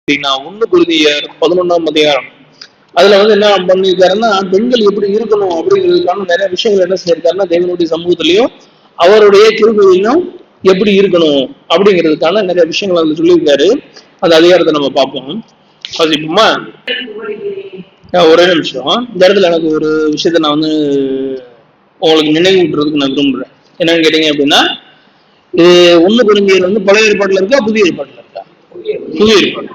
அப்படின்னா 1 கொரிந்தியர் 11ஆம் அதிகாரம் அதுல என்ன பண்ணிருக்காருன்னா பெண்கள் எப்படி இருக்கணும் அப்படிங்கிறதுக்கான நிறைய விஷயங்கள் என்ன செய்யிருக்காருன்னா தேவனுடைய சமூகத்திலையும் அவருடைய கிருபையிலும் எப்படி இருக்கணும் அப்படிங்கிறதுக்கான நிறைய விஷயங்கள் வந்து சொல்லியிருக்காரு. அந்த அதிகாரத்தை நம்ம பார்ப்போம். வாசிப்போமா? ஒரே நிமிஷம். இந்த இடத்துல எனக்கு ஒரு விஷயத்த நான் உங்களுக்கு நினைவூட்டுறதுக்கு நான் விரும்புறேன். என்னன்னு கேட்டீங்க அப்படின்னா, இது 1 கொரிந்தியர் பழைய ஏற்பாட்டுல இருக்கா புதிய ஏற்பாட்டுல இருக்கா? புதிய ஏற்பாடு.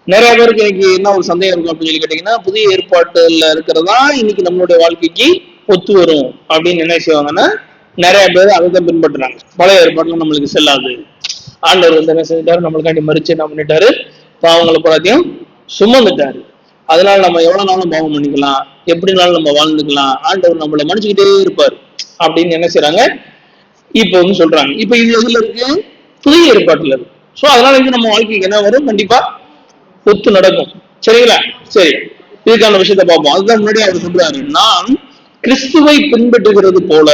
நிறைய பேருக்கு இன்னைக்கு என்ன ஒரு சந்தேகம் இருக்கும் அப்படின்னு சொல்லி கேட்டீங்கன்னா, புதிய ஏற்பாட்டுல இருக்கிறதா இன்னைக்கு நம்மளுடைய வாழ்க்கைக்கு ஒத்து வரும் அப்படின்னு என்ன செய்வாங்கன்னா நிறைய பேர் அதை தான் பின்பற்றுறாங்க. பழைய ஏற்பாட்டுல நம்மளுக்கு செல்லாது, ஆண்டவர் என்ன செஞ்சிட்டாரு, நம்மளுக்காண்டி மறிச்சு என்ன பண்ணிட்டாரு, பாவங்களை பூராத்தையும் சுமந்துட்டாரு, அதனால நம்ம எவ்வளவு நாளும் பாவம் பண்ணிக்கலாம், எப்படினாலும் நம்ம வாழ்ந்துக்கலாம், ஆண்டவர் நம்மளை மன்னிச்சுக்கிட்டே இருப்பாரு அப்படின்னு என்ன செய்யறாங்க இப்ப சொல்றாங்க. இப்ப இது எதுல இருக்கு? புதிய ஏற்பாட்டுல இருக்கு. சோ அதனால நம்ம வாழ்க்கைக்கு என்ன வரும், கண்டிப்பா ஒத்து நடக்கும். சரிங்களா? சரி, இதுக்கான விஷயத்த பார்ப்போம். அதுதான் முன்னாடி அவர் சொல்றாரு, நான் கிறிஸ்துவை பின்பற்றுகிறது போல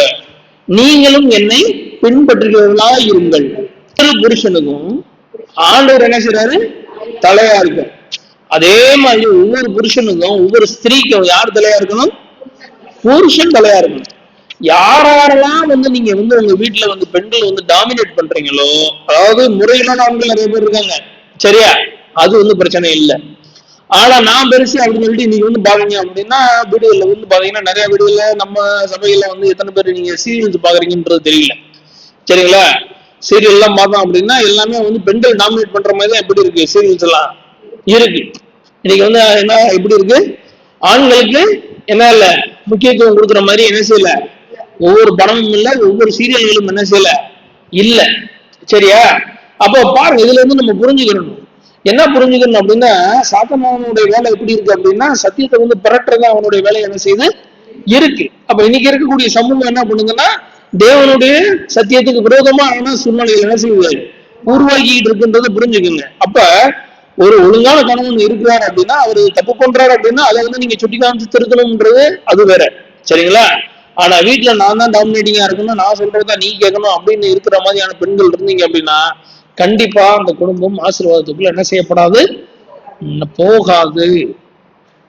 நீங்களும் என்னை பின்பற்றுகிறவர்களா இருங்கள். ஒவ்வொரு புருஷனுக்கும் ஆண்டவர் என்ன செய்யறாரு, தலையா இருக்கு. அதே மாதிரி ஒவ்வொரு புருஷனுக்கும் ஒவ்வொரு ஸ்திரீக்கும் யார் தலையா இருக்கணும்? புருஷன் தலையா இருக்கணும். யாரெல்லாம் நீங்க உங்க வீட்டுல பெண்கள் டாமினேட் பண்றீங்களோ, அதாவது முறையிலான ஆண்கள் நிறைய பேர் இருக்காங்க, சரியா, அது பிரச்சனை இல்லை. ஆனா நான் பெருசு அப்படின்னு சொல்லிட்டு நீங்க பாருங்க அப்படின்னா, வீடுகள்ல பாத்தீங்கன்னா நிறைய வீடுகள்ல நம்ம சபையில எத்தனை பேர் நீங்க சீரியல்ஸ் பாக்குறீங்கன்றது தெரியல. சரிங்களா? சீரியல் எல்லாம் பார்த்தோம் அப்படின்னா எல்லாமே பெண்கள் டாமினேட் பண்ற மாதிரி தான் எப்படி இருக்கு சீரியல்ஸ் எல்லாம் இருக்கு. இன்னைக்கு என்ன எப்படி இருக்கு, ஆண்களுக்கு என்ன இல்ல முக்கியத்துவம் கொடுக்குற மாதிரி என்ன செய்யல, ஒவ்வொரு படமும் இல்ல, ஒவ்வொரு சீரியல்களும் என்ன செய்யல இல்ல. சரியா? அப்போ பாருங்க, இதுல நம்ம புரிஞ்சுக்கணும். என்ன புரிஞ்சுக்கணும் அப்படின்னா, சாத்தானுடைய வேலை எப்படி இருக்கு அப்படின்னா, சத்தியத்தை பரட்டுறதா அவனுடைய வேலை என்ன செய்யுது இருக்கு. அப்ப இன்னைக்கு இருக்கக்கூடிய சமூகம் என்ன பண்ணுங்கன்னா, தேவனுடைய சத்தியத்துக்கு விரோதமான சூழ்நிலைகள் என்ன செய்யுது உருவாக்கிட்டு இருக்குன்றதை புரிஞ்சுக்குங்க. அப்ப ஒரு ஒழுங்கான கணவன் இருக்கிறார் அப்படின்னா, அவரு தப்பு பண்றாரு அப்படின்னா அதை நீங்க சுட்டி காமிச்சு திருத்தணும்ன்றது அது வேற. சரிங்களா? ஆனா வீட்டுல நான் தான் டாமினேட்டிங்கா இருக்கணும், நான் சொல்றதா நீ கேட்கணும் அப்படின்னு இருக்கிற மாதிரியான பெண்கள் இருந்தீங்க அப்படின்னா, கண்டிப்பா அந்த குடும்பம் ஆசீர்வாதத்துக்குள்ள என்ன செய்யப்படாது, போகாது.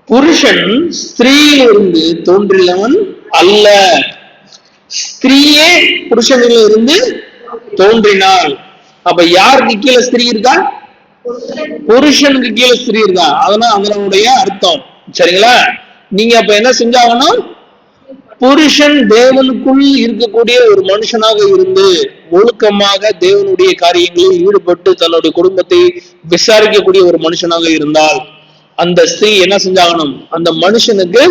புருஷன் ஸ்திரீயிலிருந்து தோன்றியவன் அல்ல, ஸ்திரீயே புருஷனில இருந்து தோன்றினாள். அப்ப யாருக்கு கீழே ஸ்திரீ இருக்கா? புருஷனுக்கு கீழே ஸ்திரீ இருக்கா. அதனால அதனுடைய அர்த்தம். சரிங்களா? நீங்க அப்ப என்ன செஞ்சாகணும், புருஷன் தேவனுக்குள் இருக்கக்கூடிய ஒரு மனுஷனாக இருந்து ஒழுக்கமாக தேவனுடைய காரியங்களில் ஈடுபட்டு தன்னுடைய குடும்பத்தை விசாரிக்கக்கூடிய ஒரு மனுஷனாக இருந்தால் அந்த ஸ்திரீ என்ன செஞ்சாகணும், அந்த மனுஷனுக்கு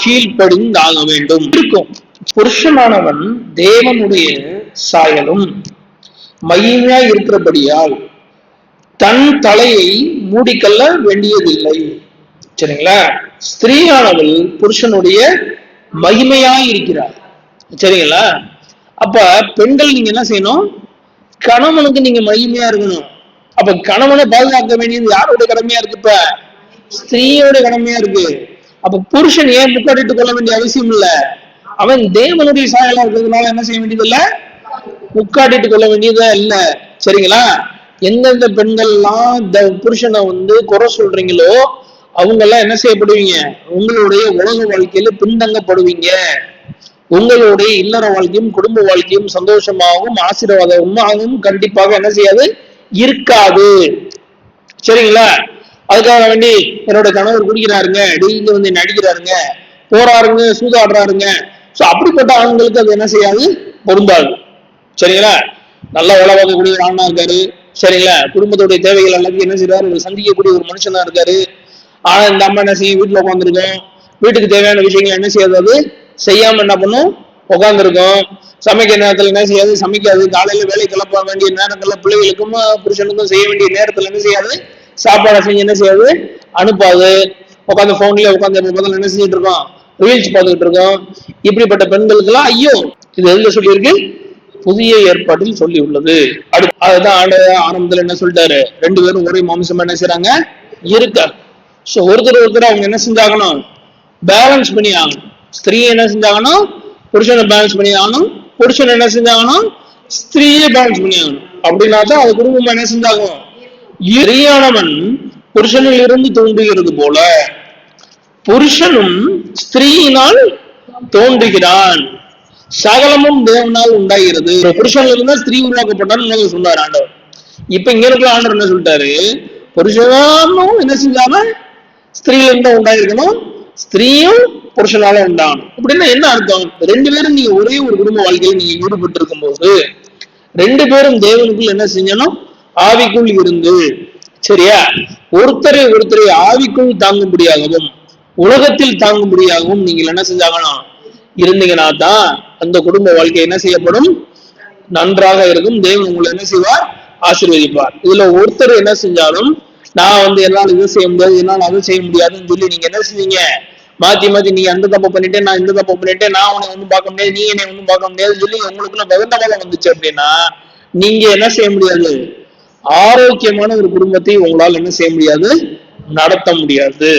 கீழ்ப்படிந்தாக வேண்டும் இருக்கும். புருஷனானவன் தேவனுடைய சாயலும் மகிமையா இருக்கிறபடியால் தன் தலையை மூடிக்கொள்ள வேண்டியதில்லை. சரிங்களா? ஸ்திரீயானவள் புருஷனுடைய மகிமையாய் இருக்கிறார். சரிங்களா? அப்ப பெண்கள் நீங்க என்ன செய்யணும், கணவனுக்கு நீங்க மகிமையா இருக்கணும். அப்ப கணவனை பாதுகாக்க வேண்டியது யாருடைய கடமையா இருக்கு? இப்ப ஸ்திரீயோட கடமையா இருக்கு. அப்ப புருஷன் ஏன் முக்காடிட்டுக் கொள்ள வேண்டிய அவசியம் இல்ல, அவன் தேவனுடைய சாயலா இருக்கிறதுனால என்ன செய்ய வேண்டியது இல்ல, முக்காட்டிட்டுக் கொள்ள வேண்டியதா இல்ல. சரிங்களா? எந்தெந்த பெண்கள் எல்லாம் புருஷனை குறை சொல்றீங்களோ அவங்க எல்லாம் என்ன செய்யப்படுவீங்க, உங்களுடைய உலக வாழ்க்கையில பின்தங்கப்படுவீங்க. உங்களுடைய இல்லற வாழ்க்கையும் குடும்ப வாழ்க்கையும் சந்தோஷமாகவும் ஆசீர்வாதமாகவும் கண்டிப்பாக என்ன செய்யாது, இருக்காது. சரிங்களா? அதுக்காக வேண்டி என்னோட கணவர் குடிக்கிறாருங்க, டெய்லி நடிக்கிறாருங்க, போறாருங்க, சூதாடுறாருங்க, சோ அப்படிப்பட்ட ஆண்களுக்கு அது என்ன செய்யாது, பொருந்தாது. சரிங்களா? நல்லா வேலை பார்க்கக்கூடிய ஒரு ஆணா இருக்காரு, சரிங்களா, குடும்பத்துடைய தேவைகள் எல்லாத்தையும் என்ன செய்யறாரு, சந்திக்கக்கூடிய ஒரு மனுஷனா இருக்காரு. ஆனா இந்த அம்மா என்ன செய்யும், வீட்டுல உட்காந்துருக்கோம், வீட்டுக்கு தேவையான விஷயங்கள் என்ன செய்யாது, செய்யாம என்ன பண்ணும், உட்காந்துருக்கோம். சமைக்கிற நேரத்துல என்ன செய்யாது, சமைக்காது. காலையில வேலை கிளப்ப வேண்டிய நேரங்கள்ல பிள்ளைகளுக்கும் புருஷனுக்கும் செய்ய வேண்டிய நேரத்துல என்ன செய்யாது, சாப்பாடை செஞ்சு என்ன செய்யாது, அனுப்பாது. உட்காந்து போன்லயே உட்காந்து முதல்ல என்ன செஞ்சுட்டு இருக்கோம், ரீல்ஸ் பார்த்துக்கிட்டு இருக்கோம். இப்படிப்பட்ட பெண்களுக்கு எல்லாம் ஐயோ, இது எதுல சொல்லியிருக்கு, புதிய ஏற்பாட்டில் சொல்லி உள்ளது. அதுதான் ஆரம்பத்துல என்ன சொல்லிட்டாரு, 2 பேரும் ஒரே மாம்சமா என்ன செய்யறாங்க, இருக்காங்க. சோ ஒருத்தர் அவங்க என்ன செஞ்சாகணும், பேலன்ஸ் பண்ணி ஆகணும். ஸ்திரீ என்ன செஞ்சாகணும், புருஷனை பேலன்ஸ் பண்ணி ஆகணும், புருஷன் என்ன செஞ்சாகணும், ஸ்திரீயை பேலன்ஸ் பண்ணி ஆகணும். அப்படின்னா தான் அது குடும்பமா என்ன செஞ்சாகும். ஸ்திரீயானவன் புருஷனில் இருந்து தோன்றுகிறது போல புருஷனும் ஸ்திரீயினால் தோன்றுகிறான், சகலமும் தேவனால் உண்டாகிறது. புருஷன்ல இருந்தா ஸ்திரீ உருவாக்கப்பட்டான்னு சொன்னார் ஆண்டவர். இப்ப இங்க இருக்கிற ஆண்டவர் என்ன சொல்லிட்டாரு, புருஷனும் என்ன செஞ்சாங்க, ஸ்திரீல இருந்தா உண்டாயிருக்கணும், ஸ்திரீயும் புருஷனால உண்டாகணும். அப்படின்னா என்ன அர்த்தம், ரெண்டு பேரும் நீங்க ஒரே ஒரு குடும்ப வாழ்க்கையில் நீங்க ஈடுபட்டு இருக்கும் போது ரெண்டு பேரும் தேவனுக்குள் என்ன செஞ்சணும், ஆவிக்குள் இருந்து, சரியா, ஒருத்தரை ஆவிக்குள் தாங்கும்படியாகவும் உலகத்தில் தாங்கும்படியாகவும் நீங்கள் என்ன செஞ்சாங்கன்னா இருந்தீங்கன்னா தான் அந்த குடும்ப வாழ்க்கை என்ன செய்யப்படும், நன்றாக இருக்கும். தேவன் உங்களை என்ன செய்வார், ஆசீர்வதிப்பார். இதுல ஒருத்தர் என்ன செஞ்சாலும் நான் என்னால் இதை செய்ய முடியாது, என்னால் அதை செய்ய முடியாதுன்னு சொல்லி நீங்க என்ன செஞ்சீங்க, மாத்தி நீ அந்த தப்பை பண்ணிட்டேன், நான் இந்த தப்பை பண்ணிட்டேன், நான் உன்னை ஒன்றும் பார்க்க முடியாது, நீ என்னை ஒன்றும் பார்க்க முடியாது சொல்லி உங்களுக்குள்ள பகிர்ந்தமாக வந்துச்சு அப்படின்னா நீங்க என்ன செய்ய முடியாது, ஆரோக்கியமான ஒரு குடும்பத்தை உங்களால் என்ன செய்ய முடியாது, நடத்த முடியாது.